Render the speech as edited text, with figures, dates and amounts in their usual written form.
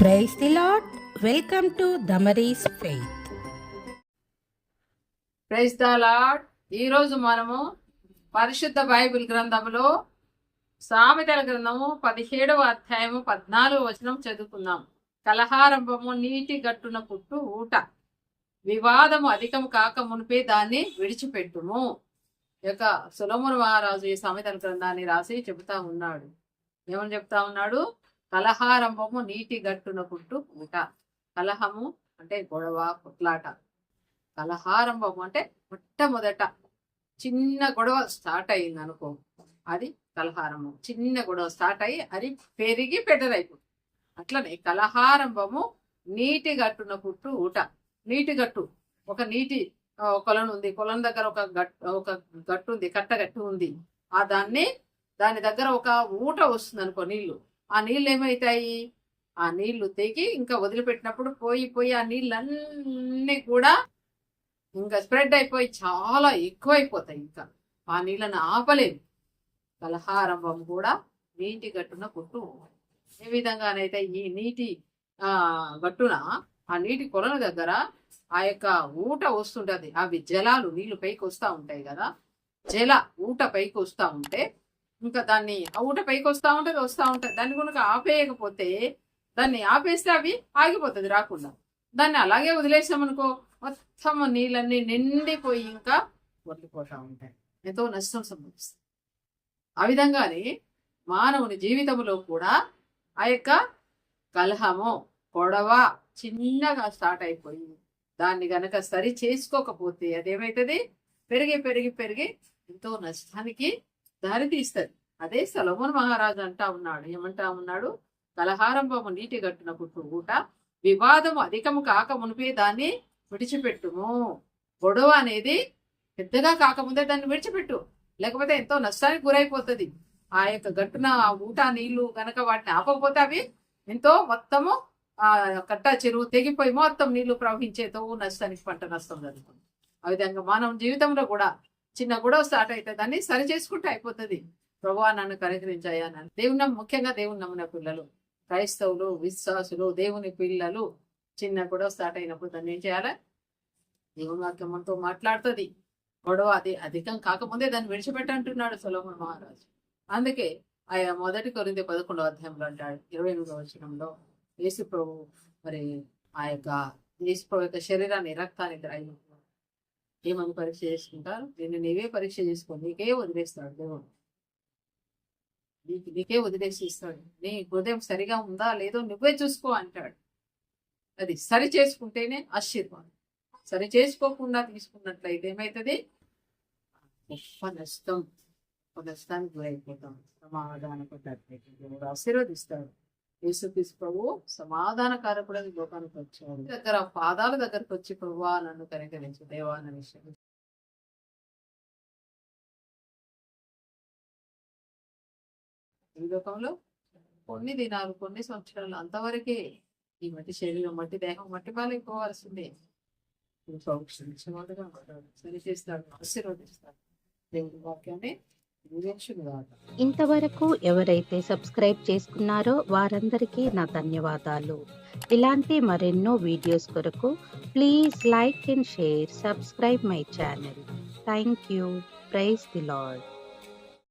Praise the Lord. Welcome to Damaris faith. Praise the Lord. ఈరోజు మనము పరిశుద్ధ Bible గ్రంథంలో సామెతల గ్రంథము 17వ అధ్యాయము 14వ వచనం చదువుకుందాం. కలహారంభము నీటి గట్టున పుట్టు ఊట, వివాదము అధికం కాక మునిపే దాన్ని విడిచిపెట్టుము. యొక్క సొలొమోను మహారాజు ఈ సామెతల గ్రంథాన్ని రాసి చెబుతా ఉన్నాడు. ఏమని చెప్తా ఉన్నాడు? కలహారంభము నీటి గట్టున పుట్టు ఊట. కలహము అంటే గొడవ, కొట్లాట. కలహారంభము అంటే మొట్టమొదట చిన్న గొడవ స్టార్ట్ అయింది అనుకో, అది కలహారంభం. చిన్న గొడవ స్టార్ట్ అయ్యి అది పెరిగి పెద్దదైపోతుంది. అట్లనే కలహారంభము నీటి గట్టున పుట్టు ఊట. నీటి గట్టు, ఒక నీటి కొలను ఉంది, కొలను దగ్గర ఒక గట్టు ఉంది, కట్టగట్టు ఉంది. దాని దగ్గర ఒక ఊట వస్తుంది అనుకో, నీళ్లు. ఆ నీళ్ళు ఏమవుతాయి? ఆ నీళ్లు తెగి ఇంకా వదిలిపెట్టినప్పుడు పోయి ఆ నీళ్ళన్నీ కూడా ఇంకా స్ప్రెడ్ అయిపోయి చాలా ఎక్కువైపోతాయి. ఇంకా ఆ నీళ్ళని ఆపలేదు. కలహారంభం కూడా నీటి గట్టున పుట్టు. ఏ విధంగానైతే ఈ నీటి గట్టున, ఆ నీటి కొలను దగ్గర ఆ యొక్క ఊట వస్తుంటది. అవి జలాలు, నీళ్లు పైకి వస్తూ ఉంటాయి కదా, ఊట పైకి వస్తూ ఉంటే ఇంకా దాన్ని ఆ ఊట పైకి వస్తూ ఉంటుంది. దాన్ని కనుక ఆపేయకపోతే, దాన్ని ఆపేస్తే అవి ఆగిపోతుంది రాకుండా. దాన్ని అలాగే వదిలేసామనుకో, మొత్తం నీళ్ళన్నీ నిండిపోయి ఇంకా వదిలిపోతూ ఉంటాయి, ఎంతో నష్టం సంభవిస్తుంది. ఆ విధంగానే మానవుని జీవితంలో కూడా ఆ యొక్క కలహము, గొడవ చిన్నగా స్టార్ట్ అయిపోయి దాన్ని గనక సరి చేసుకోకపోతే అదేమవుతుంది? పెరిగి పెరిగి పెరిగి ఎంతో నష్టానికి దారి తీస్తుంది. అదే సొలొమోను మహారాజు అంటా ఉన్నాడు. ఏమంటా ఉన్నాడు? కలహారంభము నీటి గట్టున పుట్టు ఊట, వివాదము అధికము కాక మునిపే దాన్ని విడిచిపెట్టుము. గొడవ అనేది పెద్దగా కాకముందే దాన్ని విడిచిపెట్టు, లేకపోతే ఎంతో నష్టానికి గురైపోతుంది. ఆ యొక్క గట్టున ఊట నీళ్లు గనక వాటిని ఆపకపోతే అవి ఎంతో మొత్తము కట్ట చెరువు తెగిపోయి మొత్తం నీళ్లు ప్రవహించేతో నష్టానికి, పంట నష్టం జరుగుతుంది. ఆ విధంగా మానవ జీవితంలో కూడా చిన్న గొడవ స్టార్ట్ అయితే దాన్ని సరి చేసుకుంటే అయిపోతుంది. ప్రభువా నన్ను కనికరించాయా. ముఖ్యంగా దేవుని నమ్మిన పిల్లలు, క్రైస్తవులు, విశ్వాసులు, దేవుని పిల్లలు చిన్న గొడవ స్టార్ట్ అయినప్పుడు దాన్ని ఏం చేయాలి? దేవుని వాక్యం మనతో మాట్లాడుతుంది. గొడవ అది అధికం కాకముందే దాన్ని విడిచిపెట్టంటున్నాడు సొలొమోను మహారాజు. అందుకే ఆయన 1 కొరింథీ 11వ అధ్యాయంలో అంటాడు, 28వ వచనంలో, యేసు ప్రభు మరి ఆ యొక్క యేసు ప్రభు యొక్క శరీరాన్ని, రక్తాన్ని ఏమని పరీక్ష చేసుకుంటారు? నిన్ను నీవే పరీక్ష చేసుకో, నీకే వదిలేస్తాడు దేవుడు. నీకే వదిలేసి ఇస్తాడు. నీ హృదయం సరిగా ఉందా లేదో నువ్వే చూసుకో అంటాడు. అది సరి చేసుకుంటేనే ఆశీర్వాదం. సరి చేసుకోకుండా తీసుకున్నట్లయితే ఏమవుతుంది? గొప్ప నష్టానికి గురైపోతాం. సమాధానపడ్డ ఆశీర్వదిస్తాడు. యేసుక్రీస్తు ప్రభు సమాధానకారకుడు లోకానికి వచ్చాడు. దగ్గర పాదాల దగ్గరకు వచ్చి, ప్రభువా నన్ను కనికరించు దేవా అన్న విషయం. ఈ లోకంలో కొన్ని దినాలు, కొన్ని సంవత్సరాలు అంతవరకే ఈ మట్టి శరీరం, మట్టి దేహం, మట్టి పాలైపోవాల్సిందే. సరి చేస్తాడు, ఆశీర్వదిస్తాడు. దేవుడి వాక్యాన్ని ఇంతవరకు ఎవరైతే సబ్స్క్రైబ్ చేసుకున్నారో వారందరికీ నా ధన్యవాదాలు. ఇలాంటి మరెన్నో వీడియోస్ కొరకు please like and share, subscribe my channel. Thank you. Praise the lord.